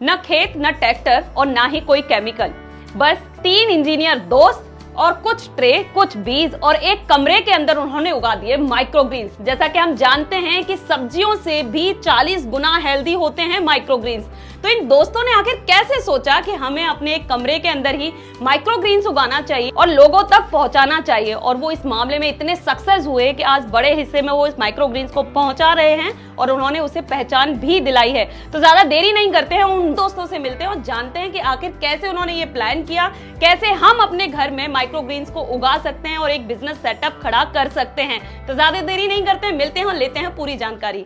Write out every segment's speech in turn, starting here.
न खेत, न ट्रैक्टर और ना ही कोई केमिकल, बस 3 इंजीनियर दोस्त और कुछ ट्रे, कुछ बीज और एक कमरे के अंदर उन्होंने उगा दिए माइक्रोग्रीन्स। जैसा कि हम जानते हैं कि सब्जियों से भी 40 गुना हेल्दी होते हैं माइक्रोग्रीन्स। तो इन दोस्तों ने आखिर कैसे सोचा कि हमें अपने एक कमरे के अंदर ही माइक्रोग्रीन्स उगाना चाहिए और लोगों तक पहुंचाना चाहिए, और वो इस मामले में इतने सक्सेस हुए कि आज बड़े हिस्से में वो इस माइक्रोग्रीन्स को पहुंचा रहे हैं और उन्होंने उसे पहचान भी दिलाई है। तो ज्यादा देरी नहीं करते हैं, उन दोस्तों से मिलते हैं और जानते हैं कि आखिर कैसे उन्होंने ये प्लान किया, कैसे हम अपने घर में माइक्रोग्रीन्स को उगा सकते हैं और एक बिजनेस सेटअप खड़ा कर सकते हैं। तो ज्यादा देरी नहीं करते हैं, मिलते हैं और लेते हैं पूरी जानकारी।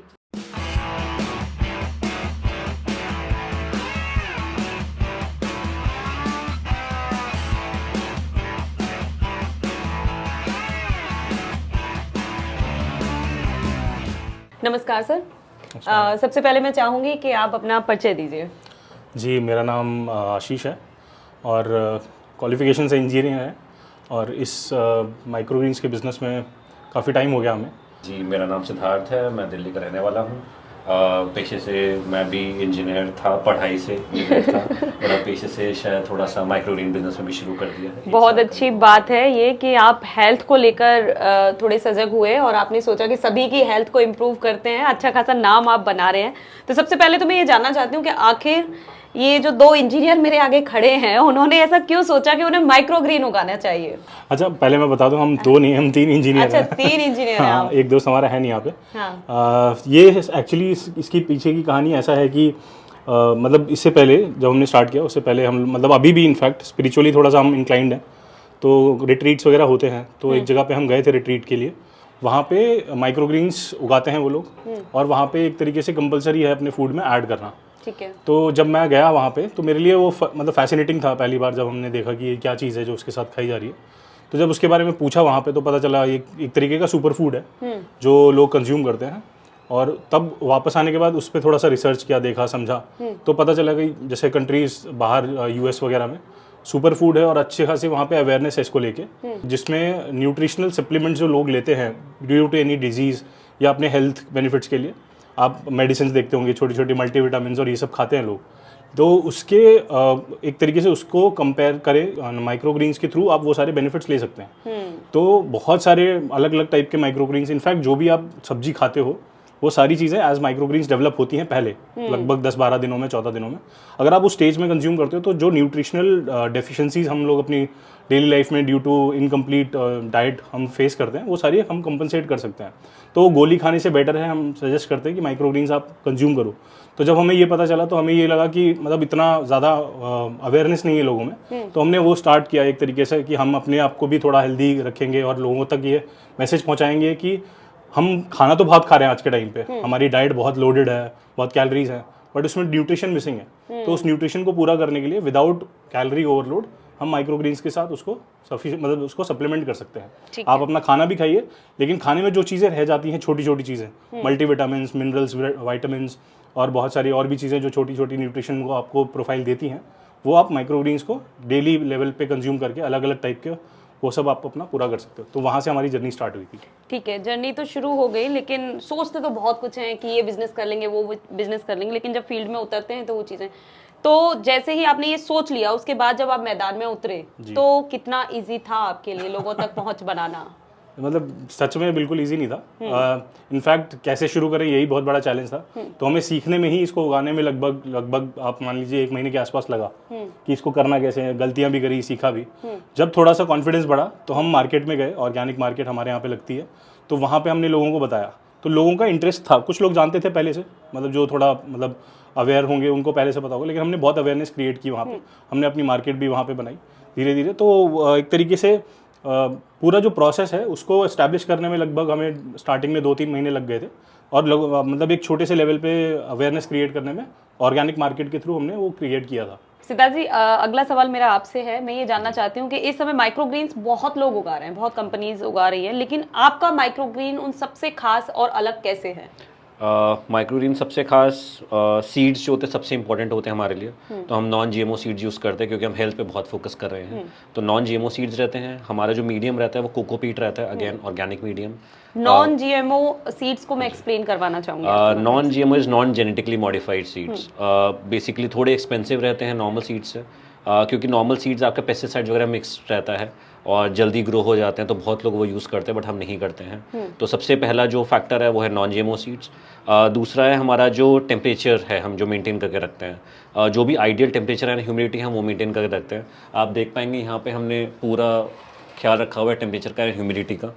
नमस्कार सर। सबसे पहले मैं चाहूँगी कि आप अपना परिचय दीजिए। जी, मेरा नाम आशीष है और क्वालिफिकेशन से इंजीनियर है और इस माइक्रोग्रीन्स के बिज़नेस में काफ़ी टाइम हो गया हमें। जी, मेरा नाम सिद्धार्थ है, मैं दिल्ली का रहने वाला हूँ। पेशे से मैं भी इंजीनियर था, पढ़ाई से इंजीनियर था और पेशे से शायद थोड़ा सा माइक्रोग्रीन बिजनेस में भी शुरू कर दिया है। बहुत अच्छी बात है ये कि आप हेल्थ को लेकर थोड़े सजग हुए और आपने सोचा कि सभी की हेल्थ को इम्प्रूव करते हैं। अच्छा खासा नाम आप बना रहे हैं। तो सबसे पहले तो मैं ये जानना चाहती हूँ कि आखिर ये जो 2 इंजीनियर मेरे आगे खड़े हैं, उन्होंने ऐसा क्यों सोचा कि उन्हें माइक्रोग्रीन उगाना चाहिए? अच्छा, पहले मैं बता दूं, हम 2 नहीं, हम 3 इंजीनियर हैं। हैं। अच्छा, 3 इंजीनियर हैं हाँ, आप। एक दोस्त हमारा है नहीं यहाँ पे। हाँ। ये एक्चुअली इसकी पीछे की कहानी ऐसा है कि मतलब इससे पहले जब हमने स्टार्ट किया, उससे पहले हम मतलब अभी भी इनफैक्ट स्पिरिचुअली थोड़ा सा हम इंक्लाइंड हैं, तो रिट्रीट्स वगैरह होते हैं। तो एक जगह पे हम गए थे रिट्रीट के लिए, वहाँ पे माइक्रोग्रीन्स उगाते हैं वो लोग और वहाँ पे एक तरीके से कंपलसरी है अपने फूड में ऐड करना। ठीक है। तो जब मैं गया वहाँ पे तो मेरे लिए वो मतलब फैसिनेटिंग था पहली बार जब हमने देखा कि ये क्या चीज़ है जो उसके साथ खाई जा रही है। तो जब उसके बारे में पूछा वहाँ पे तो पता चला ये एक तरीके का सुपर फूड है जो लोग कंज्यूम करते हैं। और तब वापस आने के बाद उस पर थोड़ा सा रिसर्च किया, देखा, समझा, तो पता चला कि जैसे कंट्रीज बाहर US वगैरह में सुपर फूड है और अच्छे खासी वहाँ पे अवेयरनेस है इसको लेके, जिसमें न्यूट्रिशनल सप्लीमेंट्स जो लोग लेते हैं ड्यू टू एनी डिजीज़ या अपने हेल्थ बेनिफिट्स के लिए, आप मेडिसिन देखते होंगे, छोटी छोटी मल्टीविटामिन्स और ये सब खाते हैं लोग, तो उसके एक तरीके से उसको कंपेयर करें माइक्रोग्रीन्स के थ्रू आप वो सारे बेनिफिट्स ले सकते हैं। तो बहुत सारे अलग अलग टाइप के माइक्रोग्रीन्स, इनफैक्ट जो भी आप सब्जी खाते हो वो सारी चीज़ें एज माइक्रोग्रीन्स डेवलप होती हैं पहले लगभग 10-12 दिनों में, 14 दिनों में। अगर आप उस स्टेज में कंज्यूम करते हो तो जो न्यूट्रिशनल डेफिशिएंसीज हम लोग अपनी डेली लाइफ में ड्यू टू इनकम्प्लीट डाइट हम फेस करते हैं, वो सारी हम कंपनसेट कर सकते हैं। तो गोली खाने से बेटर है, हम सजेस्ट करते हैं कि माइक्रोग्रीन्स आप कंज्यूम करो। तो जब हमें ये पता चला तो हमें ये लगा कि मतलब इतना ज़्यादा अवेयरनेस नहीं है लोगों में, तो हमने वो स्टार्ट किया एक तरीके से कि हम अपने आप को भी थोड़ा हेल्दी रखेंगे और लोगों तक ये मैसेज पहुँचाएंगे कि हम खाना तो बहुत खा रहे हैं आज के टाइम पे, हमारी डाइट बहुत लोडेड है, बहुत कैलोरीज है, बट उसमें न्यूट्रिशन मिसिंग है। तो उस न्यूट्रिशन को पूरा करने के लिए विदाउट कैलोरी ओवरलोड हम माइक्रोग्रीन्स के साथ उसको मतलब उसको सप्लीमेंट कर सकते हैं। आप अपना खाना भी खाइए, लेकिन खाने में जो चीज़ें रह जाती हैं, छोटी छोटी चीज़ें, मल्टीविटामिन्स, मिनरल्स, वाइटामिन्स और बहुत सारी और भी चीज़ें जो छोटी छोटी न्यूट्रिशन को आपको प्रोफाइल देती हैं, वो आप माइक्रोग्रीन्स को डेली लेवल पे कंज्यूम करके अलग अलग टाइप के वो सब आप अपना पूरा कर सकते हो। तो वहाँ से हमारी जर्नी स्टार्ट हुई थी। ठीक है, जर्नी तो शुरू हो गई, लेकिन सोचते तो बहुत कुछ हैं कि ये बिजनेस कर लेंगे, वो बिजनेस कर लेंगे, लेकिन जब फील्ड में उतरते हैं तो वो चीज़ें, तो जैसे ही आपने ये सोच लिया उसके बाद जब आप मैदान में उतरे तो कितना इजी था आपके लिए लोगों तक पहुंच बनाना? मतलब सच में बिल्कुल इजी नहीं था। इनफैक्ट कैसे शुरू करें यही बहुत बड़ा चैलेंज था। तो हमें सीखने में ही, इसको उगाने में लगभग आप मान लीजिए 1 महीने के आसपास लगा कि इसको करना कैसे है। गलतियां भी करी, सीखा भी। जब थोड़ा सा कॉन्फिडेंस बढ़ा तो हम मार्केट में गए, ऑर्गेनिक मार्केट हमारे यहाँ पे लगती है, तो वहाँ पे हमने लोगों को बताया। तो लोगों का इंटरेस्ट था, कुछ लोग जानते थे पहले से, मतलब जो थोड़ा मतलब अवेयर होंगे उनको पहले से पता होगा, लेकिन हमने बहुत अवेयरनेस क्रिएट की वहाँ पे। हमने अपनी मार्केट भी वहाँ पे बनाई धीरे धीरे। तो एक तरीके से पूरा जो प्रोसेस है उसको एस्टैब्लिश करने में लगभग हमें स्टार्टिंग में 2-3 महीने लग गए थे, और मतलब एक छोटे से लेवल पे अवेयरनेस क्रिएट करने में ऑर्गेनिक मार्केट के थ्रू हमने वो क्रिएट किया था। सिद्धार्थ जी, अगला सवाल मेरा आपसे है। मैं ये जानना चाहती हूँ कि इस समय माइक्रोग्रीन्स बहुत लोग उगा रहे हैं, बहुत कंपनीज उगा रही हैं, लेकिन आपका माइक्रोग्रीन उन सबसे खास और अलग कैसे है? माइक्रोग्रीन सबसे खास सीड्स जो होते हैं सबसे इंपॉर्टेंट होते हैं हमारे लिए। तो हम नॉन जीएमओ सीड्स यूज़ करते हैं क्योंकि हम हेल्थ पे बहुत फोकस कर रहे हैं। तो नॉन जीएमओ सीड्स रहते हैं। हमारा जो मीडियम रहता है वो कोकोपीट रहता है, again organic medium. Non GMO seeds को मैं एक्सप्लेन करवाना चाहूंगी। Non GMO is non genetically modified seeds. Basically थोड़े एक्सपेंसिव रहते हैं नॉर्मल सीड्स से, क्योंकि नॉर्मल सीड्स आपका पेस्टिसाइड वगैरह मिक्स रहता है और जल्दी ग्रो हो जाते हैं, तो बहुत लोग वो यूज़ करते हैं, बट हम नहीं करते हैं। तो सबसे पहला जो फैक्टर है वो है नॉन जीएमओ सीड्स। दूसरा है हमारा जो टेम्परेचर है, हम जो मेंटेन करके रखते हैं, जो भी आइडियल टेम्परेचर एंड ह्यूमिडिटी हम वो मेंटेन करके रखते हैं। आप देख पाएंगे यहाँ पे हमने पूरा ख्याल रखा हुआ है टेम्परेचर का एंड ह्यूमिडिटी का।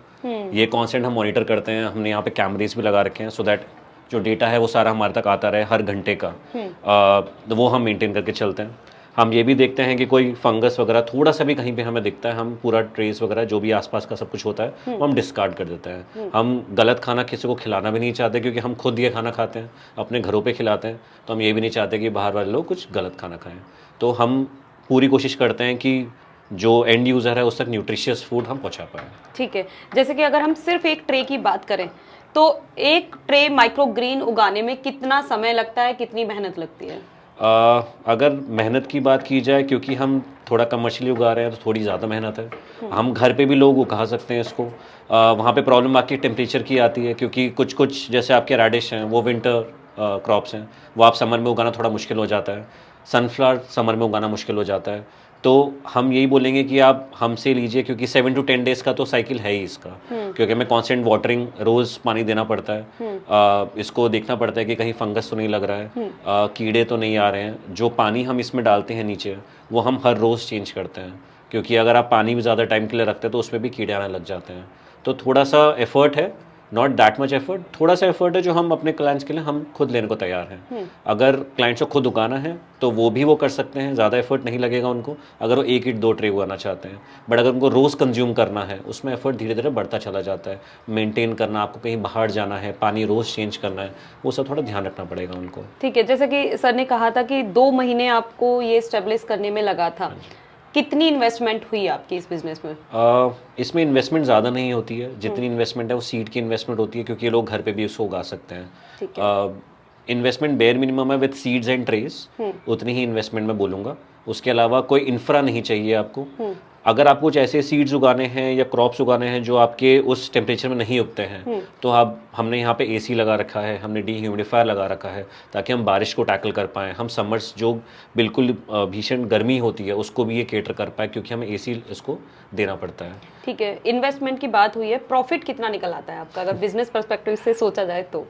ये कॉन्स्टेंट हम मॉनिटर करते हैं। हमने यहाँ पे कैमरेज भी लगा रखे हैं सो दैट जो डेटा है वो सारा हमारे तक आता रहे हर घंटे का। तो वो हम मेंटेन करके चलते हैं। हम ये भी देखते हैं कि कोई फंगस वगैरह थोड़ा सा भी कहीं पे हमें दिखता है, हम पूरा ट्रेस वगैरह जो भी आसपास का सब कुछ होता है वो हम डिस्कार्ड कर देते हैं। हम गलत खाना किसी को खिलाना भी नहीं चाहते, क्योंकि हम खुद ये खाना खाते हैं, अपने घरों पे खिलाते हैं, तो हम ये भी नहीं चाहते कि बाहर वाले लोग कुछ गलत खाना खाएं। तो हम पूरी कोशिश करते हैं कि जो एंड यूज़र है उस तक न्यूट्रिशियस फूड हम पहुँचा पाएँ। ठीक है, जैसे कि अगर हम सिर्फ एक ट्रे की बात करें तो एक ट्रे माइक्रोग्रीन उगाने में कितना समय लगता है, कितनी मेहनत लगती है? अगर मेहनत की बात की जाए, क्योंकि हम थोड़ा कमर्शियली उगा रहे हैं तो थोड़ी ज़्यादा मेहनत है। हम घर पे भी लोग उगा सकते हैं इसको। वहाँ पे प्रॉब्लम आपकी टेम्परेचर की आती है, क्योंकि कुछ कुछ जैसे आपके रेडिश हैं वो विंटर क्रॉप्स हैं, वो आप समर में उगाना थोड़ा मुश्किल हो जाता है। सनफ्लावर समर में उगाना मुश्किल हो जाता है। तो हम यही बोलेंगे कि आप हमसे लीजिए, क्योंकि 7 to 10 डेज़ का तो साइकिल है ही इसका, क्योंकि हमें कांस्टेंट वाटरिंग, रोज़ पानी देना पड़ता है। इसको देखना पड़ता है कि कहीं फंगस तो नहीं लग रहा है, कीड़े तो नहीं आ रहे हैं। जो पानी हम इसमें डालते हैं नीचे, वो हम हर रोज़ चेंज करते हैं, क्योंकि अगर आप पानी भी ज़्यादा टाइम के लिए रखते हैं तो उसमें भी कीड़े आने लग जाते हैं। तो थोड़ा सा एफर्ट है, नॉट दैट मच एफर्ट, थोड़ा सा एफर्ट है जो हम अपने क्लाइंट्स के लिए हम खुद लेने को तैयार हैं। अगर क्लाइंट्स को खुद उगाना है तो वो भी वो कर सकते हैं, ज़्यादा एफर्ट नहीं लगेगा उनको, अगर वो 1 ईट 2 ट्रे उगाना चाहते हैं। बट अगर उनको रोज़ कंज्यूम करना है, उसमें एफर्ट धीरे धीरे बढ़ता चला जाता है। मेंटेन करना, आपको कहीं बाहर जाना है, पानी रोज़ चेंज करना है, वो सब थोड़ा ध्यान रखना पड़ेगा उनको। ठीक है, जैसे कि सर ने कहा था कि 2 महीने आपको ये स्टेब्लिश करने में लगा था, कितनी इन्वेस्टमेंट हुई आपकी इस बिजनेस में? इसमें इन्वेस्टमेंट ज़्यादा नहीं होती है, जितनी इन्वेस्टमेंट है वो सीड की इन्वेस्टमेंट होती है, क्योंकि ये लोग घर पे भी उसको उगा सकते हैं। ठीक है। इन्वेस्टमेंट बेयर मिनिमम है विद सीड्स एंड ट्रेस, उतनी ही इन्वेस्टमेंट मैं बोलूँगा। उसके अलावा कोई इंफ्रा नहीं चाहिए आपको। अगर आपको कुछ ऐसे सीड्स उगाने हैं या क्रॉप्स उगाने हैं जो आपके उस टेम्परेचर में नहीं उगते हैं, तो आप, हमने यहाँ पे एसी लगा रखा है, हमने डीह्यूमिडिफायर लगा रखा है, ताकि हम बारिश को टैकल कर पाएँ। हम समर्स जो बिल्कुल भीषण गर्मी होती है उसको भी ये केटर कर पाए, क्योंकि हमें एसी इसको देना पड़ता है। ठीक है, इन्वेस्टमेंट की बात हुई है, प्रॉफिट कितना निकल आता है आपका, अगर बिजनेस पर्सपेक्टिव से सोचा जाए तो?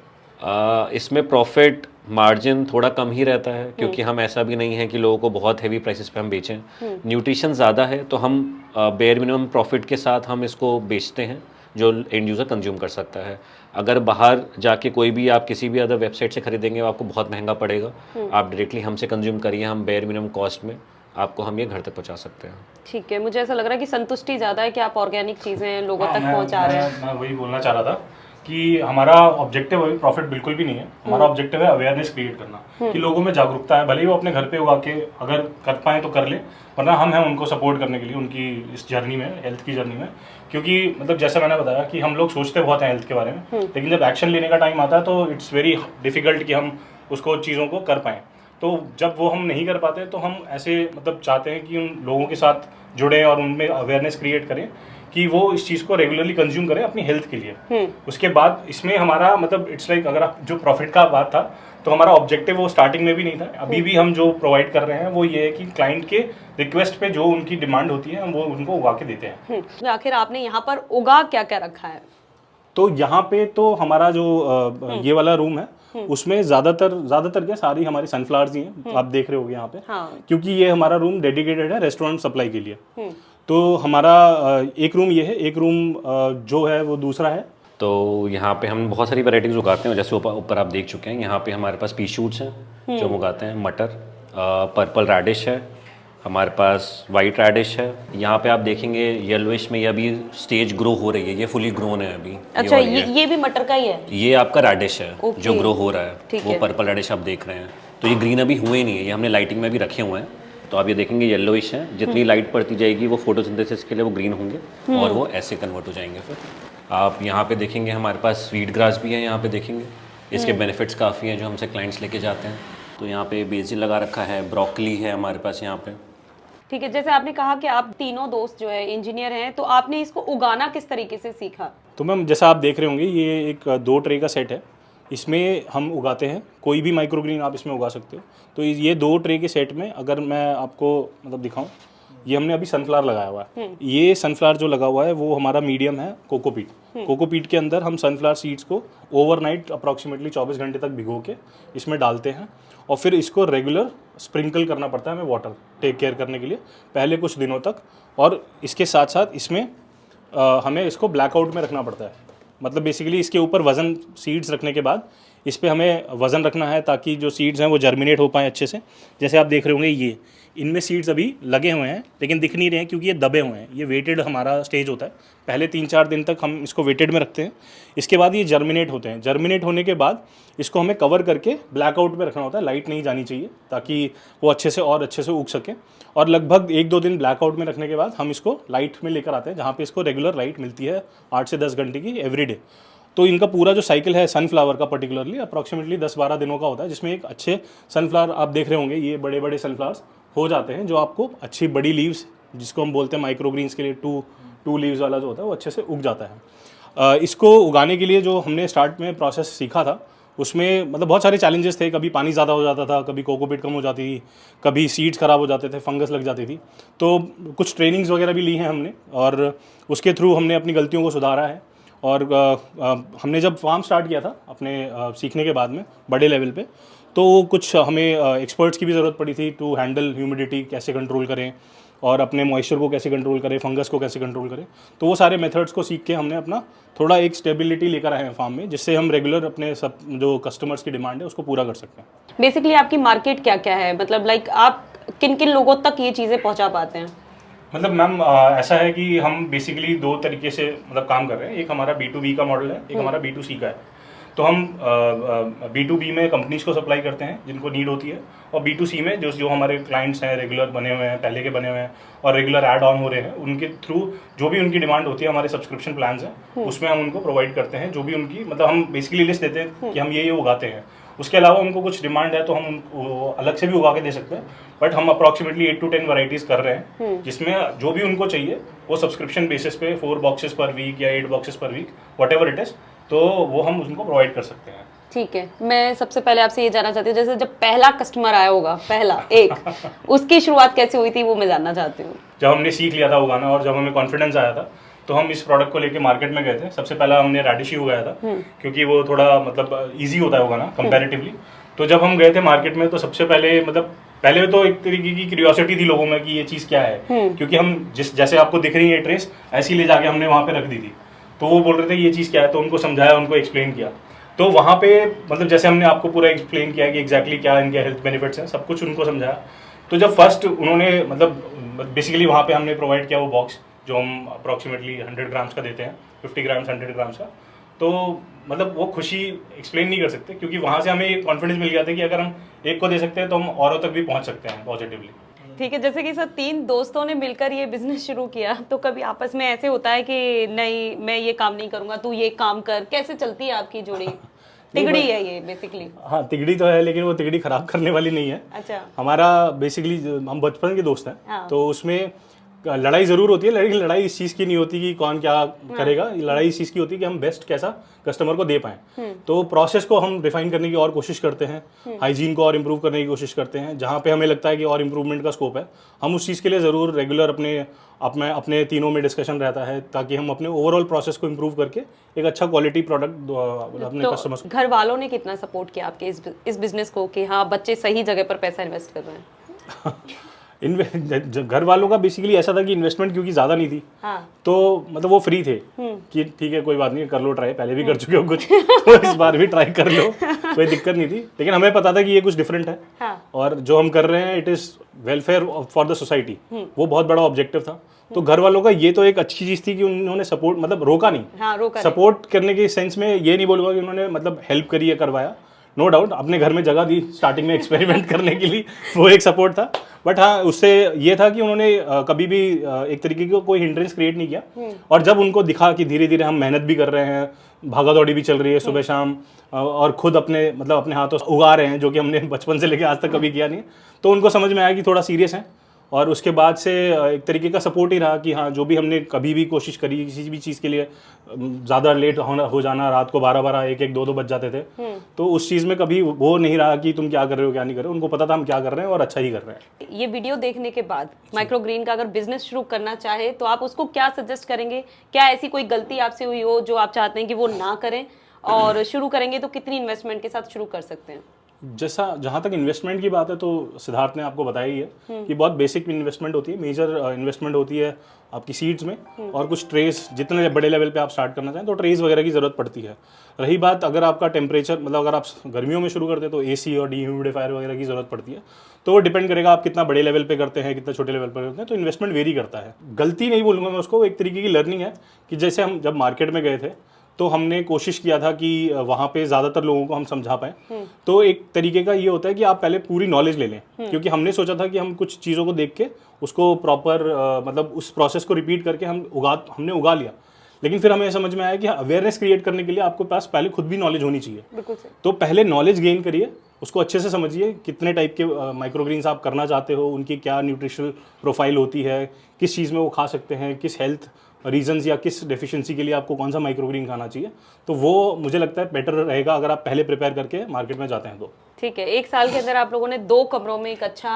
इसमें प्रॉफिट मार्जिन थोड़ा कम ही रहता है, क्योंकि हम ऐसा भी नहीं है कि लोगों को बहुत हेवी प्राइसेस पे हम बेचें। न्यूट्रिशन ज़्यादा है तो हम बेयर मिनिमम प्रॉफिट के साथ हम इसको बेचते हैं, जो एंड यूज़र कंज्यूम कर सकता है। अगर बाहर जाके कोई भी आप किसी भी अदर वेबसाइट से खरीदेंगे वो आपको बहुत महंगा पड़ेगा। आप डायरेक्टली हमसे कंज्यूम करिए, हम बेयर मिनिमम कॉस्ट में आपको हम ये घर तक पहुंचा सकते हैं। ठीक है, मुझे ऐसा लग रहा है कि संतुष्टि ज़्यादा है कि आप ऑर्गेनिक चीज़ें लोगों तक पहुंचा रहे हैं। मैं वही बोलना चाह रहा था कि हमारा ऑब्जेक्टिव अभी प्रॉफिट बिल्कुल भी नहीं है। हमारा ऑब्जेक्टिव है अवेयरनेस क्रिएट करना, कि लोगों में जागरूकता है। भले ही वो अपने घर पे उगा के अगर कर पाए तो कर ले, वरना हम हैं उनको सपोर्ट करने के लिए उनकी इस जर्नी में, हेल्थ की जर्नी में। क्योंकि मतलब जैसे मैंने बताया कि हम लोग सोचते बहुत हैं हेल्थ के बारे में, लेकिन जब एक्शन लेने का टाइम आता है तो इट्स वेरी डिफिकल्ट कि हम उसको चीज़ों को कर पाएँ। तो जब वो हम नहीं कर पाते तो हम ऐसे मतलब चाहते हैं कि उन लोगों के साथ जुड़ें और उनमें अवेयरनेस क्रिएट करें कि वो इस चीज़ को रेगुलरली कंज्यूम करें अपनी हेल्थ के लिए। उसके बाद इसमें हमारा मतलब इट्स लाइक, अगर आप जो प्रॉफिट का बात था तो हमारा ऑब्जेक्टिव वो स्टार्टिंग में भी नहीं था। अभी भी हम जो प्रोवाइड कर रहे हैं वो ये है कि क्लाइंट के रिक्वेस्ट पे जो उनकी डिमांड होती है हम वो उनको उगा के देते हैं। आखिर आपने यहाँ पर उगा क्या क्या रखा है? तो यहाँ पे तो हमारा जो ये वाला रूम है उसमें ज़्यादातर क्या सारी हमारी सनफ्लावर्स ही हैं, आप देख रहे होगे यहाँ पे। क्योंकि ये हमारा रूम डेडिकेटेड है रेस्टोरेंट सप्लाई के लिए। तो हमारा एक रूम ये है, एक रूम जो है वो दूसरा है। तो यहाँ पे हम बहुत सारी वैरायटीज़ उगाते हैं, जैसे ऊपर आप देख चुके हैं। यहाँ पे हमारे पास पी शूट्स हैं जो हम उगाते हैं, मटर, पर्पल रेडिश है, हमारे पास वाइट रेडिश है। यहाँ पे आप देखेंगे येलोइश में ये अभी स्टेज ग्रो हो रही है, ये फुली ग्रोन है अभी। अच्छा, ये भी मटर का ही है? ये आपका रेडिश है जो ग्रो हो रहा है, वो पर्पल रेडिश आप देख रहे हैं। तो ये ग्रीन अभी हुए नहीं है, ये हमने लाइटिंग में भी रखे हुए हैं। तो आप ये देखेंगे येलोइश है, जितनी लाइट पड़ती जाएगी वो फोटोसिंथेसिस के लिए वो ग्रीन होंगे और वो ऐसे कन्वर्ट हो जाएंगे। फिर आप यहाँ पे देखेंगे हमारे पास स्वीट ग्रास भी है, यहाँ पे देखेंगे इसके बेनिफिट्स काफ़ी हैं जो हमसे क्लाइंट्स लेके जाते हैं। तो यहाँ पे बेसिल लगा रखा है, ब्रोकली है हमारे पास यहाँ पे। ठीक है, जैसे आपने कहा कि आप तीनों दोस्त जो है इंजीनियर हैं, तो आपने इसको उगाना किस तरीके से सीखा? तो मैम जैसा आप देख रहे होंगे ये एक 2 ट्रे का सेट है, इसमें हम उगाते हैं कोई भी माइक्रोग्रीन आप इसमें उगा सकते हो। तो ये 2 ट्रे के सेट में अगर मैं आपको मतलब दिखाऊं, ये हमने अभी सनफ्लावर लगाया हुआ है। ये सनफ्लावर जो लगा हुआ है वो हमारा मीडियम है कोकोपीट। कोकोपीट के अंदर हम सनफ्लावर सीड्स को ओवरनाइट अप्रॉक्सीमेटली 24 घंटे तक भिगो के इसमें डालते हैं और फिर इसको रेगुलर स्प्रिंकल करना पड़ता है हमें वाटर टेक केयर करने के लिए पहले कुछ दिनों तक। और इसके साथ साथ इसमें हमें इसको ब्लैकआउट में रखना पड़ता है। मतलब बेसिकली इसके ऊपर वज़न सीड्स रखने के बाद इस पे हमें वज़न रखना है ताकि जो सीड्स हैं वो जर्मिनेट हो पाएँ अच्छे से। जैसे आप देख रहे होंगे ये इनमें सीड्स अभी लगे हुए हैं लेकिन दिख नहीं रहे हैं क्योंकि ये दबे हुए हैं। ये वेटेड हमारा स्टेज होता है, पहले 3-4 दिन तक हम इसको वेटेड में रखते हैं। इसके बाद ये जर्मिनेट होते हैं। जर्मिनेट होने के बाद इसको हमें कवर करके ब्लैकआउट में रखना होता है, लाइट नहीं जानी चाहिए ताकि वो अच्छे से उग सके। और लगभग 1-2 दिन ब्लैकआउट में रखने के बाद हम इसको लाइट में लेकर आते हैं जहाँ पे इसको रेगुलर लाइट मिलती है 8 से 10 घंटे की एवरीडे। तो इनका पूरा जो साइकिल है सनफ्लावर का पर्टिकुलरली अप्रॉक्सीमेटली 10-12 दिनों का होता है, जिसमें एक अच्छे सनफ्लावर आप देख रहे होंगे ये बड़े बड़े सनफ्लावर्स हो जाते हैं जो आपको अच्छी बड़ी लीव्स जिसको हम बोलते हैं माइक्रोग्रीन्स के लिए टू लीव्स वाला जो होता है वो अच्छे से उग जाता है। इसको उगाने के लिए जो हमने स्टार्ट में प्रोसेस सीखा था उसमें मतलब बहुत सारे चैलेंजेस थे। कभी पानी ज़्यादा हो जाता था, कभी कोकोपीट कम हो जाती थी, कभी सीड्स ख़राब हो जाते थे, फंगस लग जाती थी। तो कुछ ट्रेनिंग्स वगैरह भी ली हैं हमने और उसके थ्रू हमने अपनी गलतियों को सुधारा है। और हमने जब फार्म स्टार्ट किया था अपने सीखने के बाद में बड़े लेवल पे, तो कुछ हमें एक्सपर्ट्स की भी ज़रूरत पड़ी थी टू हैंडल ह्यूमिडिटी कैसे कंट्रोल करें और अपने मॉइस्चर को कैसे कंट्रोल करें, फंगस को कैसे कंट्रोल करें। तो वो सारे मेथड्स को सीख के हमने अपना थोड़ा एक स्टेबिलिटी लेकर आए हैं फार्म में, जिससे हम रेगुलर अपने सब जो कस्टमर्स की डिमांड है उसको पूरा कर सकते हैं। बेसिकली आपकी मार्केट क्या क्या है, मतलब लाइक आप किन किन लोगों तक ये चीज़ें पहुंचा पाते हैं? मतलब मैम ऐसा है कि हम बेसिकली 2 तरीके से मतलब काम कर रहे हैं। एक हमारा B2B का मॉडल है, एक हमारा B2C का है। तो हम B2B में कंपनीज को सप्लाई करते हैं जिनको नीड होती है, और B2C में जो हमारे क्लाइंट्स हैं रेगुलर बने हुए हैं, पहले के बने हुए हैं और रेगुलर ऐड ऑन हो रहे हैं, उनके थ्रू जो भी उनकी डिमांड होती है हमारे सब्सक्रिप्शन प्लान्स हैं उसमें हम उनको प्रोवाइड करते हैं। जो भी उनकी मतलब हम बेसिकली लिस्ट देते हैं कि हम ये उगाते हैं। उसके अलावा उनको कुछ डिमांड है तो हम उनको अलग से भी उगा के दे सकते हैं, बट हम अप्रॉक्सीमेटली 8 to 10 वैरायटीज कर रहे हैं जिसमें जो भी उनको चाहिए वो सब्सक्रिप्शन बेसिस पे 4 बॉक्सेस पर वीक या 8 बॉक्सेस पर वीक व्हाटएवर इट इज, तो वो हम उनको प्रोवाइड कर सकते हैं। ठीक है, मैं सबसे पहले आपसे ये जानना चाहती हूँ, जैसे जब पहला कस्टमर आया होगा, पहला एक उसकी शुरुआत कैसे हुई थी वो मैं जानना चाहती हूँ। जब हमने सीख लिया था उगाना और जब हमें कॉन्फिडेंस आया था तो हम इस प्रोडक्ट को लेके मार्केट में गए थे। सबसे पहला हमने रेडिश ही उगाया था क्योंकि वो थोड़ा मतलब ईजी होता है उगाना कंपैरेटिवली। तो जब हम गए थे मार्केट में तो सबसे पहले मतलब पहले तो एक तरीके की क्यूरियोसिटी थी लोगों में कि ये चीज़ क्या है, क्योंकि हम जैसे आपको दिख रही है ट्रेस ऐसी ले जाके हमने वहाँ पे रख दी थी। तो वो बोल रहे थे ये चीज़ क्या है, तो उनको समझाया, उनको एक्सप्लेन किया। तो वहाँ पे मतलब जैसे हमने आपको पूरा एक्सप्लेन किया कि एग्जैक्टली क्या इनके हेल्थ बेनिफिट्स हैं, सब कुछ उनको समझाया। तो जब फर्स्ट उन्होंने मतलब बेसिकली वहाँ पे हमने प्रोवाइड किया वो बॉक्स जो हम अप्रॉक्सीमेटली 100 ग्राम्स का देते हैं, 50 ग्राम्स 100 ग्राम्स का। तो मतलब वो खुशी एक्सप्लेन नहीं कर सकते, क्योंकि वहाँ से हमें कॉन्फिडेंस मिल गया था कि अगर हम एक को दे सकते हैं तो हम औरों तक भी पहुँच सकते हैं पॉजिटिवली। ठीक है, जैसे कि सर 3 दोस्तों ने मिलकर ये बिजनेस शुरू किया, तो कभी आपस में ऐसे होता है कि नहीं मैं ये काम नहीं करूंगा तू ये काम कर, कैसे चलती है आपकी जोड़ी? तिगड़ी है ये बेसिकली? हाँ तिगड़ी तो है, लेकिन वो तिगड़ी खराब करने वाली नहीं है। अच्छा। हमारा बेसिकली हम बचपन के दोस्त हैं। हाँ। तो उसमें लड़ाई ज़रूर होती है, लेकिन लड़ाई इस चीज़ की नहीं होती कि कौन क्या करेगा। लड़ाई इस चीज़ की होती है कि हम बेस्ट कैसा कस्टमर को दे पाएँ। तो प्रोसेस को हम रिफाइन करने की और कोशिश करते हैं, हाइजीन को और इम्प्रूव करने की कोशिश करते हैं। जहाँ पे हमें लगता है कि और इम्प्रूवमेंट का स्कोप है, हम उस चीज़ के लिए ज़रूर रेगुलर अपने तीनों में डिस्कशन रहता है, ताकि हम अपने ओवरऑल प्रोसेस को इम्प्रूव करके एक अच्छा क्वालिटी प्रोडक्ट अपने कस्टमर्स को। घर वालों ने कितना सपोर्ट किया आपके इस बिजनेस को कि हाँ बच्चे सही जगह पर पैसा इन्वेस्ट कर रहे हैं? घर वालों का बेसिकली ऐसा था कि इन्वेस्टमेंट क्योंकि ज़्यादा नहीं थी। हाँ। तो मतलब वो फ्री थे कि ठीक है कोई बात नहीं, कर लो ट्राई, पहले भी कर चुके हो कुछ तो इस बार भी ट्राई कर लो, कोई दिक्कत नहीं थी। लेकिन हमें पता था कि ये कुछ डिफरेंट है। हाँ। और जो हम कर रहे हैं it is welfare for the society, वो बहुत बड़ा ऑब्जेक्टिव था। तो घर वालों का ये तो एक अच्छी चीज़ थी कि उन्होंने सपोर्ट मतलब रोका नहीं। हाँ, रोका सपोर्ट करने के सेंस में ये नहीं बोलूँगा कि उन्होंने मतलब हेल्प करी या करवाया, नो डाउट अपने घर में जगह दी स्टार्टिंग में एक्सपेरिमेंट करने के लिए, वो एक सपोर्ट था। बट हाँ, उससे ये था कि उन्होंने कभी भी एक तरीके का कोई हिंड्रेंस क्रिएट नहीं किया। और जब उनको दिखा कि धीरे धीरे हम मेहनत भी कर रहे हैं, भागा दौड़ी भी चल रही है सुबह शाम, और खुद अपने मतलब अपने हाथों से उगा रहे हैं, जो कि हमने बचपन से लेकर आज तक कभी किया नहीं, तो उनको समझ में आया कि थोड़ा सीरियस है। और उसके बाद से एक तरीके का सपोर्ट ही रहा कि हाँ, जो भी हमने कभी भी कोशिश करी किसी भी चीज़ के लिए, ज़्यादा लेट हो जाना, रात को 12-12, 1-1, 2-2 बज जाते थे, तो उस चीज़ में कभी वो नहीं रहा कि तुम क्या कर रहे हो क्या नहीं कर रहे हो। उनको पता था हम क्या कर रहे हैं और अच्छा ही कर रहे हैं। ये वीडियो देखने के बाद माइक्रोग्रीन का अगर बिजनेस शुरू करना चाहे तो आप उसको क्या सजेस्ट करेंगे? क्या ऐसी कोई गलती आपसे हुई हो जो आप चाहते हैं कि वो ना करें, और शुरू करेंगे तो कितनी इन्वेस्टमेंट के साथ शुरू कर सकते हैं? जैसा जहाँ तक इन्वेस्टमेंट की बात है तो सिद्धार्थ ने आपको बताया ही है कि बहुत बेसिक इन्वेस्टमेंट होती है। मेजर इन्वेस्टमेंट होती है आपकी सीड्स में, और कुछ ट्रेस, जितने बड़े लेवल पे आप स्टार्ट करना चाहें तो ट्रेस वगैरह की ज़रूरत पड़ती है। रही बात अगर आपका टेम्परेचर, मतलब अगर आप गर्मियों में शुरू करते हैं तो एसी और डीह्यूमिडिफायर वगैरह की ज़रूरत पड़ती है। तो वो डिपेंड करेगा आप कितना बड़े लेवल पे करते हैं, कितना छोटे लेवल पर करते हैं, तो इन्वेस्टमेंट वेरी करता है। गलती नहीं बोलूँगा मैं उसको, एक तरीके की लर्निंग है कि जैसे हम जब मार्केट में गए थे तो हमने कोशिश किया था कि वहाँ पे ज़्यादातर लोगों को हम समझा पाएँ। तो एक तरीके का ये होता है कि आप पहले पूरी नॉलेज ले लें, क्योंकि हमने सोचा था कि हम कुछ चीज़ों को देख के उसको प्रॉपर मतलब उस प्रोसेस को रिपीट करके हमने उगा लिया। लेकिन फिर हमें समझ में आया कि अवेयरनेस क्रिएट करने के लिए आपके पास पहले खुद भी नॉलेज होनी चाहिए। बिल्कुल। तो पहले नॉलेज गेन करिए, उसको अच्छे से समझिए, कितने टाइप के माइक्रोग्रीन्स आप करना चाहते हो, उनकी क्या न्यूट्रिशनल प्रोफाइल होती है, किस चीज़ में वो खा सकते हैं, किस हेल्थ रीजंस या किस डेफिशिएंसी के लिए आपको कौन सा माइक्रोग्रीन खाना चाहिए। तो वो मुझे लगता है बेटर रहेगा अगर आप पहले प्रिपेयर करके मार्केट में जाते हैं तो। ठीक है, 1 साल के अंदर आप लोगों ने 2 कमरों में एक अच्छा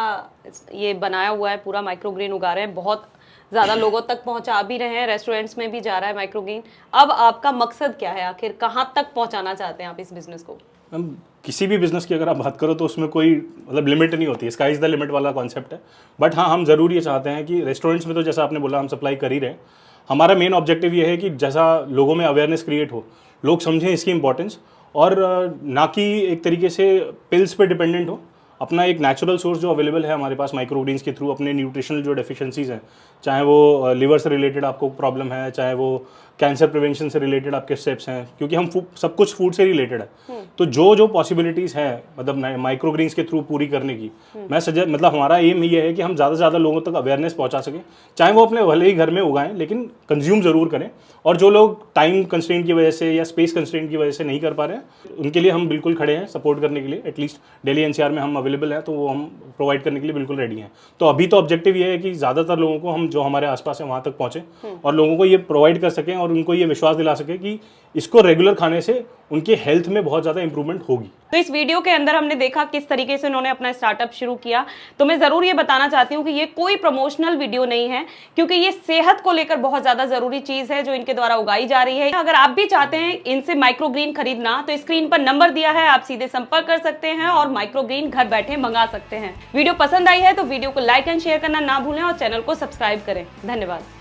ये बनाया हुआ है, पूरा माइक्रोग्रीन उगा रहे हैं, बहुत ज़्यादा लोगों तक पहुंचा भी रहे हैं, रेस्टोरेंट्स में भी जा रहा है माइक्रोग्रीन। अब आपका मकसद क्या है, आखिर कहाँ तक पहुंचाना चाहते हैं आप इस बिजनेस को? हम किसी भी बिजनेस की अगर आप बात करो तो उसमें कोई मतलब लिमिट नहीं होती है, स्काई इज़ द लिमिट वाला कॉन्सेप्ट है। बट हाँ, हम ज़रूर ये चाहते हैं कि रेस्टोरेंट्स में तो जैसा आपने बोला हम सप्लाई कर ही रहे हैं। हमारा मेन ऑब्जेक्टिव ये है कि जैसा लोगों में अवेयरनेस क्रिएट हो, लोग समझें इसकी इंपॉर्टेंस, और ना कि एक तरीके से पिल्स पे डिपेंडेंट हो। अपना एक नेचुरल सोर्स जो अवेलेबल है हमारे पास माइक्रोग्रीन्स के थ्रू, अपने न्यूट्रिशनल जो डेफिशिएंसीज हैं, चाहे वो लिवर से रिलेटेड आपको प्रॉब्लम है, चाहे वो कैंसर प्रिवेंशन से रिलेटेड आपके स्टेप्स हैं, क्योंकि हम सब कुछ फूड से रिलेटेड है। तो जो जो पॉसिबिलिटीज़ हैं मतलब माइक्रोग्रीन्स के थ्रू पूरी करने की, मैं मतलब हमारा एम ये है कि हम ज़्यादा से ज़्यादा लोगों तक अवेयरनेस पहुंचा सकें, चाहे वो अपने भले ही घर में उगाएं लेकिन कंज्यूम ज़रूर करें। और जो लोग टाइम कंस्ट्रेंट की वजह से या स्पेस कंस्ट्रेंट की वजह से नहीं कर पा रहे हैं, उनके लिए हम बिल्कुल खड़े हैं सपोर्ट करने के लिए। एटलीस्ट दिल्ली एनसीआर में हम अवेलेबल हैं, तो वो हम प्रोवाइड करने के लिए बिल्कुल रेडी हैं। तो अभी तो ऑब्जेक्टिव ये है कि ज़्यादातर लोगों को हम जो हमारे आसपास है वहाँ तक पहुँचें, और लोगों को ये प्रोवाइड कर सकें और उनको ये विश्वास दिला सकें कि इसको रेगुलर खाने से उनके हेल्थ में बहुत ज़्यादा इंप्रूवमेंट होगी। तो इस वीडियो के अंदर हमने देखा किस तरीके से उन्होंने अपना स्टार्टअप शुरू किया। तो मैं ज़रूर ये बताना चाहती हूँ कि ये कोई प्रमोशनल वीडियो नहीं है, क्योंकि ये सेहत को लेकर बहुत ज़्यादा ज़रूरी चीज़ है जो इनके द्वारा उगाई जा रही है। अगर आप भी चाहते हैं इनसे माइक्रोग्रीन खरीदना, तो स्क्रीन पर नंबर दिया है, आप सीधे संपर्क कर सकते हैं और माइक्रोग्रीन घर बैठे मंगा सकते हैं। वीडियो पसंद आई है तो वीडियो को लाइक एंड शेयर करना ना भूलें और चैनल को सब्सक्राइब करें। धन्यवाद।